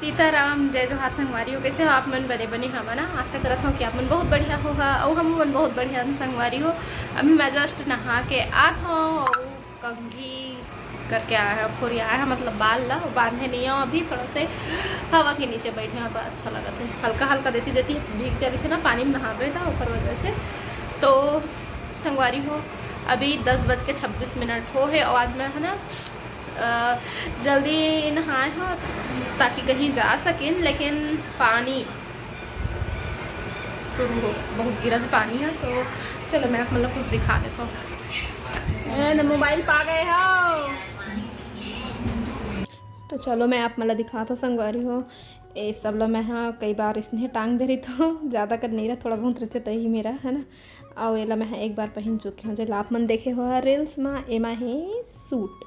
सीताराम जय जोहार संगवारी कैसे हो आप मन बने बने हम ना आशा करत हूँ कि आप मन बहुत बढ़िया हो और हम मन बहुत बढ़िया संगवारी हो। अभी मैं जस्ट नहा के आत हूँ और कंघी करके आया है पूरी आया है मतलब बाल ला बांधे नहीं हो अभी थोड़ा से हवा के नीचे बैठे हैं तो अच्छा लगा था हल्का हल्का देती देती भीग जा रही थी ना पानी में नहावे था ऊपर वजह से। तो संगवारी हो अभी 10:26 हो है और आज मैं है ना जल्दी नहाए हो ताकि कहीं जा सकें लेकिन पानी शुरू हो बहुत गिरा था पानी है। तो चलो मैं मतलब कुछ दिखा देता हूँ मोबाइल पा गए हो तो चलो मैं आप मतलब दिखा तो संगवारी हो ये सब लो मैं हाँ कई बार इसने टांग दे रही तो ज़्यादा कर नहीं रहा थोड़ा बहुत रहते तही मेरा है ना। और ये मैं एक बार पहन चुकी हूँ जो आप मन देखे हो रील्स में एमा है सूट।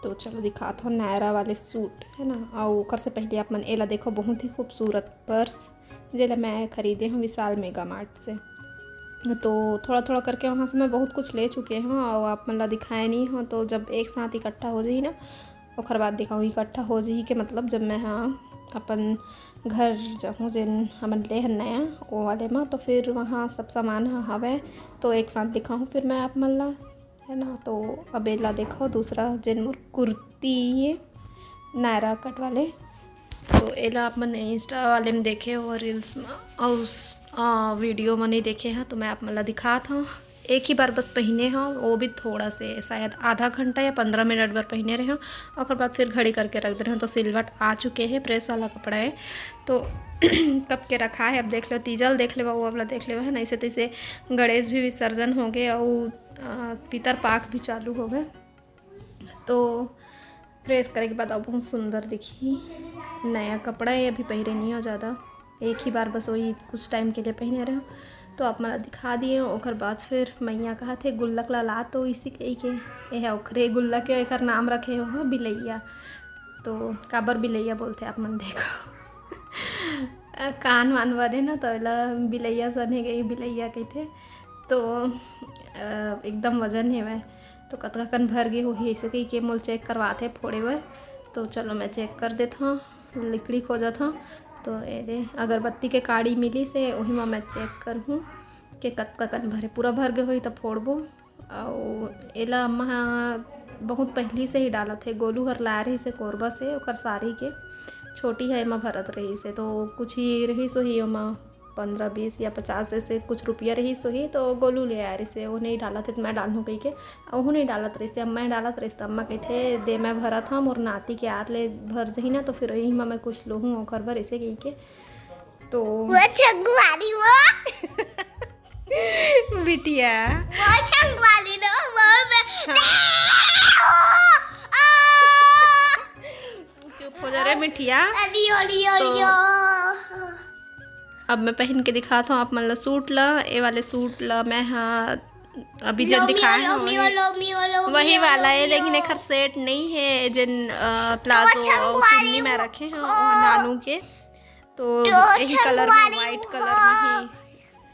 तो चलो दिखाता हूँ नायरा वाले सूट है ना। और ओकर से पहले आप मन एला देखो बहुत ही खूबसूरत पर्स जेला मैं खरीदे हूँ विशाल मेगा मार्ट से। तो थोड़ा थोड़ा करके वहाँ से मैं बहुत कुछ ले चुके हूँ और आप मन ला दिखाए नहीं हो तो जब एक साथ इकट्ठा हो जाही ना और बाद दिखाऊँ इकट्ठा हो जाही के मतलब जब मैं हाँ अपन घर जाऊँ जिन हमन ले नया वो वाले में तो फिर वहाँ सब सामान हवे तो एक साथ दिखाऊँ फिर मैं आप मन ला है ना। तो अब एला देखो दूसरा जिन मोर कुर्ती ये नायरा कट वाले तो एला आप मन इंस्टा वाले में देखे हो रील्स में और उस वीडियो में नहीं देखे हैं तो मैं आप मतलब दिखाता हूँ एक ही बार बस पहने हो वो भी थोड़ा से शायद आधा घंटा या 15 मिनट बार पहने रहे हो और बाद फिर घड़ी करके रख दे रहे हो। तो सिलवट आ चुके हैं प्रेस वाला कपड़ा है तो कब के रखा है अब देख लो तीजल देख ले वो वाला देख ले है ना। ऐसे तैसे गणेश भी विसर्जन हो गए और पितर पाक भी चालू हो गए तो प्रेस करने के बाद अब बहुत सुंदर दिखी नया कपड़ा है अभी पहने नहीं हो ज़्यादा एक ही बार बस वही कुछ टाइम के लिए पहने रहे हो। तो आप मतलब दिखा दिए और बाद फिर मैया कहा थे गुल्लक ला तो इसी के यह ओखरे गुल्लक के एक नाम रखे हो बिलैया तो काबर बिलैया बोलते आप मन देखो कान वान वाले ना तो बिलैया सने गई बिलैया कहते तो एकदम वजन है मैं तो कतका कन भर गई हुई ऐसे कही के मोल चेक करवाते फोड़े बर। तो चलो मैं चेक कर देता हूँ लिकड़ी खोजत हूँ तो ये अगरबत्ती के काड़ी मिली से वही में मैं चेक करूँ कि कतका कन भरे पूरा भर गए हुई तब फोड़बो। और एला अम्मा बहुत पहली से ही डालत है गोलू हर ला रही से कोरबा से ओकर साड़ी के छोटी है एमा भरत रही से तो कुछ ही रही सो ही ओमा 15-20 या 50 ऐसे कुछ रुपया रही सो ही तो गोलू ले आ रही से वो नहीं डाला थे तो मैं डालूँ कही के वो नहीं डालत रही से अब मैं डालत रही तो अम्मा कहते दे मैं भरा था मोर नाती के आत ले भर जही ना तो फिर वही मैं कुछ लूँ और भर ऐसे कही के तो बिटिया चुप हो जा रे मिठिया। अब मैं पहन के दिखाता हूँ आप मतलब सूट ला ये वाले सूट ला मैं हाँ अभी जब दिखाया वही वाला है लेकिन एक सेट नहीं है जिन प्लाजो और चुन्नी में रखे हैं नानू के तो यही कलर में वाइट कलर में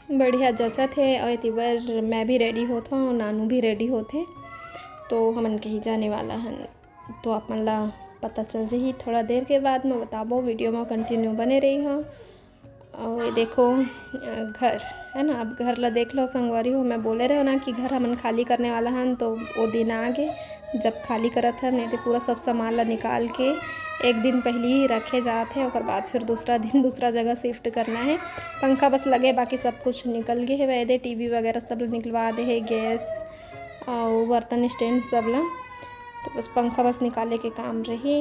ही बढ़िया जचा थे और इतनी बार मैं भी रेडी होता हूँ नानू भी रेडी होते तो हमन कहीं जाने वाला है तो आप मतलब पता चल जाही थोड़ा देर के बाद मैं बताबो वीडियो में कंटिन्यू बने रही हूँ। और ये देखो घर है ना अब घर ला देख लो संगवारी हो मैं बोले रहे हो ना कि घर हमन खाली करने वाला हन तो वो दिन आ गए जब खाली करत है नहीं तो पूरा सब सामान ला निकाल के एक दिन पहले ही रखे जाते हैं और बाद फिर दूसरा दिन दूसरा जगह शिफ्ट करना है। पंखा बस लगे बाकी सब कुछ निकल गए है वैदे टीवी वगैरह सब निकलवा दे है गैस और बर्तन स्टैंड सब ला तो बस पंखा बस निकाले के काम रही।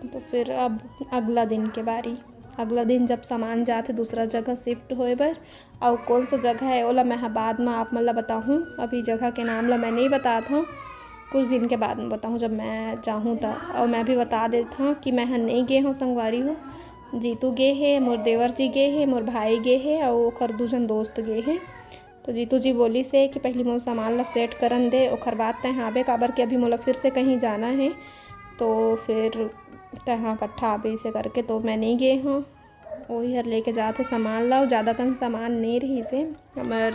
तो फिर अब अगला दिन के बारी अगला दिन जब सामान जाते दूसरा जगह शिफ्ट होए बर और कौन सा जगह है ओला मैं बाद में आप मतलब बताऊँ अभी जगह के नाम ला मैं नहीं बताता हूँ कुछ दिन के बाद में बताऊँ जब मैं जाऊँ तो। और मैं भी बता देता हूँ कि मैं नहीं गए हूँ संगवारी हूँ जीतू गए है मोर देवर जी गए है मोर भाई गए है और ओखर दूजन दोस्त गए हैं। तो जीतू जी बोली से कि पहले मोला सामान ला सेट करन दे ओखर बाद तय आबे काबर कि अभी मोला फिर से कहीं जाना है तो फिर तहाँ इकट्ठा आबे से करके तो मैं नहीं गए हूँ वही हर लेके जाते सामान लाओ। ज़्यादा कन सामान नहीं रही से हमार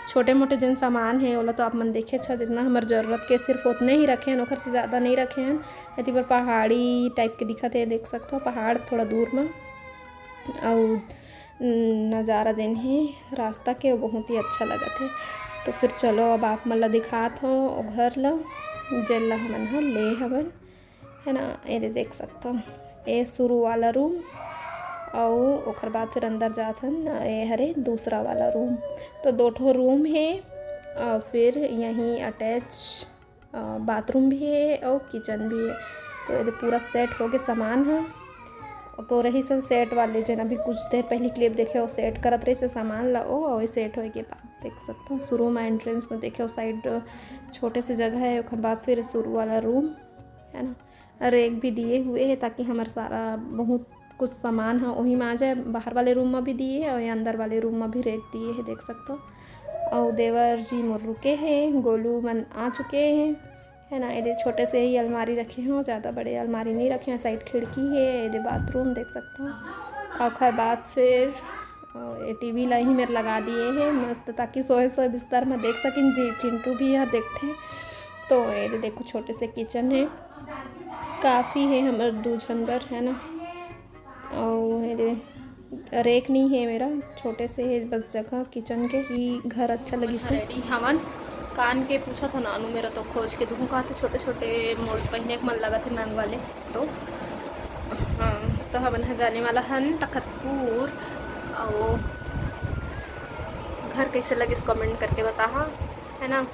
छोटे मोटे जिन सामान है ओला तो आप मन देखे छ जितना हमार ज़रूरत के सिर्फ उतने ही रखे हैं, ओखर से ज़्यादा नहीं रखे हैं। यति पर पहाड़ी टाइप के दिखत है, देख सकते हो पहाड़ थोड़ा दूर में और नज़ारा देन है रास्ता के बहुत ही अच्छा लगत है। तो फिर चलो अब आप मन ला दिखात हो घर ला जेल ला हमन ह ले हवन है ना। ये देख सकते हो ये शुरू वाला रूम और ओखर बाद फिर अंदर जात हन ये हरे दूसरा वाला रूम। तो दो ठो रूम है और फिर यहीं अटैच बाथरूम भी है और किचन भी है। तो ये पूरा सेट हो के सामान है। तो रही से सेट वाले जन अभी कुछ देर पहले क्लिप देखे वो सेट करत रही से सामान लाओ और सेट होए के बाद देख सकते हो शुरू में एंट्रेंस में देखे साइड छोटे से जगह है। उसके बाद फिर शुरू वाला रूम है ना। रेक भी दिए हुए हैं ताकि हमारा सारा बहुत कुछ सामान है वही में आ जाए। बाहर वाले रूम में भी दिए है और ये अंदर वाले रूम में भी रेक दिए हैं, देख सकते हो। और देवर जी मोर रुके हैं, गोलू मन आ चुके हैं है ना। ये छोटे से ही अलमारी रखे हैं, ज़्यादा बड़े अलमारी नहीं रखे हैं। साइड खिड़की है, ये बाथरूम देख सकते हो। और खैर बाद फिर ये टीवी ला ही मेरे लगा दिए हैं मस्त ताकि सोए सोए बिस्तर में देख सकें। जी चिंटू भी यहाँ देखते हैं। तो ये देखो छोटे से किचन है, काफ़ी है हमारे 2 जानवर है ना। और ये रेक नहीं है मेरा, छोटे से है बस जगह किचन के ही घर अच्छा लगी से। हवन कान के पूछा था नानू मेरा तो खोज के दूँ कहा थे छोटे छोटे मोड़ पहने के मन लगा थे मांग वाले। तो हाँ तो हवन जाने वाला हन तखतपुर। और घर कैसे लगे इस कमेंट करके बता है ना।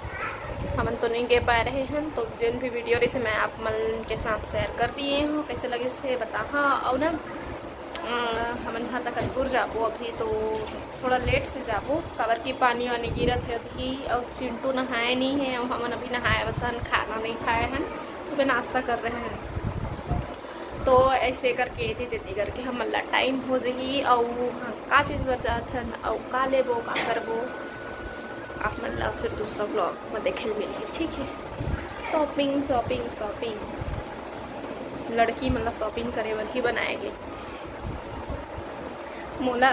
हमन तो नहीं गे पा रहे हैं तो जिन भी वीडियो रही से मैं आप मन के साथ शेयर कर दिए हूँ, कैसे लगे से बता। और ना हमन यहाँ तखतपुर जाबो अभी तो थोड़ा लेट से जाबो काबर की पानी वानी गिरत है अभी। और चिंटू नहाए नहीं है और हमन अभी नहाए बस खाना नहीं खाए हैं, सुबह नाश्ता कर रहे हैं। तो ऐसे करके देती करके हमन ला टाइम हो जाही। और का चीज़ बर जात हन और का लेबो का करबो आप मन ला फिर दूसरा ब्लॉग में देखे मिली, ठीक है। शॉपिंग शॉपिंग शॉपिंग लड़की मन ला शॉपिंग करे बर ही बनाएगी। मोला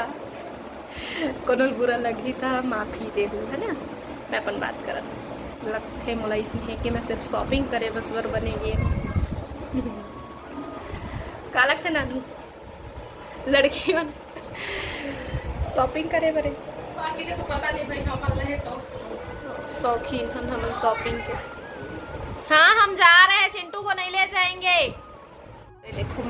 कोनो बुरा लगी था माफ़ी दे दूँ है ना। मैं अपन बात करत लगते मोला इसमें कि मैं सिर्फ शॉपिंग करे बस बर बनेगी। का लगते नानू लड़की मन शॉपिंग करे बरे तो पता नहीं भाई हमन है शौकीन हम शॉपिंग के। हाँ हम जा रहे हैं, चिंटू को नहीं ले जाएंगे। देखो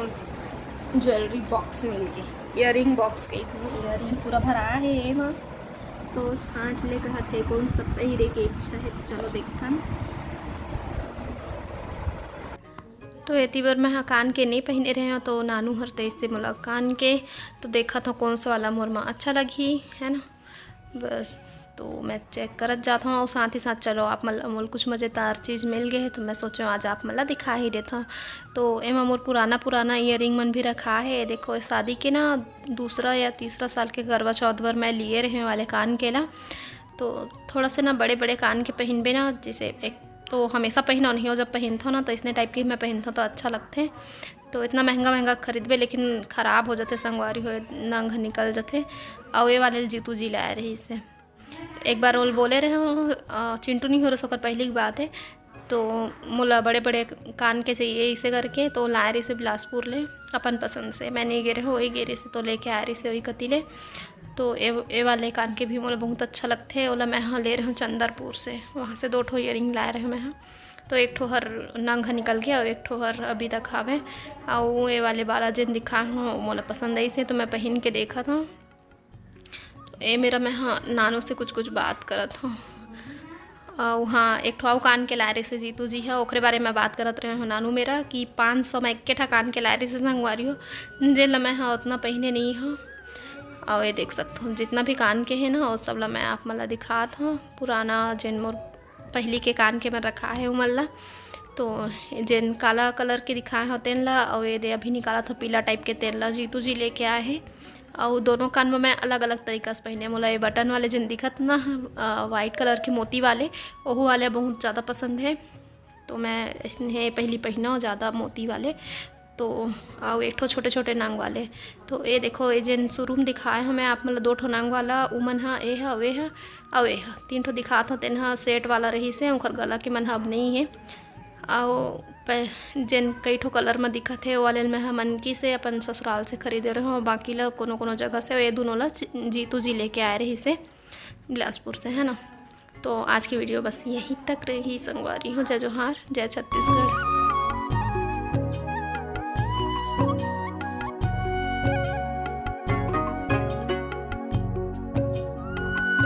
ज्वेलरी बॉक्स मिल गई, इयरिंग बॉक्स के इयरिंग पूरा भरा है माँ। तो छाँट ले कहा थे कौन सब पहिरे के इच्छा है तो चलो देखा। तो एती बार मैं कान के नहीं पहने रहे हैं तो नानू हर तेज से मोला कान के तो देखा था कौन सा वाला मोर में अच्छा लगी है ना। बस तो मैं चेक करत जाता हूँ और साथ ही साथ चलो आप मोल कुछ मज़ेदार चीज़ मिल गए है तो मैं सोचूँ आज आप मला दिखा ही देता हूँ। तो एमा मोर पुराना इयरिंग मन भी रखा है। देखो शादी के ना दूसरा या तीसरा साल के करवा चौथ बार मैं लिए रहे वाले कान के ला। तो थोड़ा से ना बड़े बड़े कान के पहनबे ना, जैसे एक तो हमेशा पहना नहीं हो, जब पहनता हूँ ना तो इसने टाइप के मैं पहनता तो अच्छा लगते। तो इतना महंगा खरीदबे लेकिन ख़राब हो जाते, संगवारी हो नंग निकल जाते। और ये वाले जीतू जी लाए रही इससे एक बार रोल बोले रहे हो चिंटू नहीं हो रहा सोकर पहली की बात है। तो मोला बड़े बड़े कान के चाहिए इसे करके तो लाए रही से बिलासपुर ले अपन पसंद से। मैं नहीं गे रहे वही गे रही से तो लेके आ रही से वही कती ले। तो ए वाले कान के भी मोला बहुत अच्छा लगते हैं। ओला मैं हाँ ले रहा हूँ चंदरपुर से, वहाँ से 2 ठो इयरिंग लाए रहे मैं हाँ। तो एक ठो हर नंग निकल गया और एक ठो हर अभी तक आवे। और ये वाले बाला जिन दिखा हूँ मोला पसंद आई से तो मैं पहन के देखा था। तो ये मेरा मैं हाँ नानू से कुछ बात करत हूँ। और हाँ एक ठो कान के लारे से जीतू जी है ओकरे बारे में बात करत रहे हो नानू मेरा कि 500 में 1 कान के लारे से संगवारी हो जेल मैं हाँ उतना पहने नहीं हाँ। और ये देख सकते हो जितना भी कान के हैं ना वो सब ला मैं आप मला दिखा था। पुराना जिन मोर पहली के कान के मैं रखा है उमल्ला तो जिन काला कलर के दिखाए हो तेन ला। और ये दे अभी निकाला था पीला टाइप के तेन ला जीतू जी लेके आए हैं। और दोनों कान में मैं अलग अलग तरीक़ा से पहने। मोला ये बटन वाले जिन दिखत ना वाइट कलर के मोती वाले वो वाले बहुत ज़्यादा पसंद है। तो मैं इसने पहली पहना ज़्यादा मोती वाले। तो आओ एक ठो छोटे छोटे नांग वाले। तो ये देखो ये जेन शोरूम दिखाए हमें आप मतलब 2 ठो नांग वाला उमन हा ए हा वे हा और ये हा 3 ठो दिखात हो तेन हा सेट वाला रही से ओखर गला के मन हा अब नहीं है। आओ जेन कई ठो कलर में दिखत है वाले मैं हा मनकी से अपन ससुराल से खरीदे रहे हो, बाकी ला कोनो कोनो जगह से ये दोनों ला जीतू जी लेके आए रही से बिलासपुर से, है ना। तो आज की वीडियो बस यहीं तक रही संगवारी हो। जय जोहार, जय छत्तीसगढ़।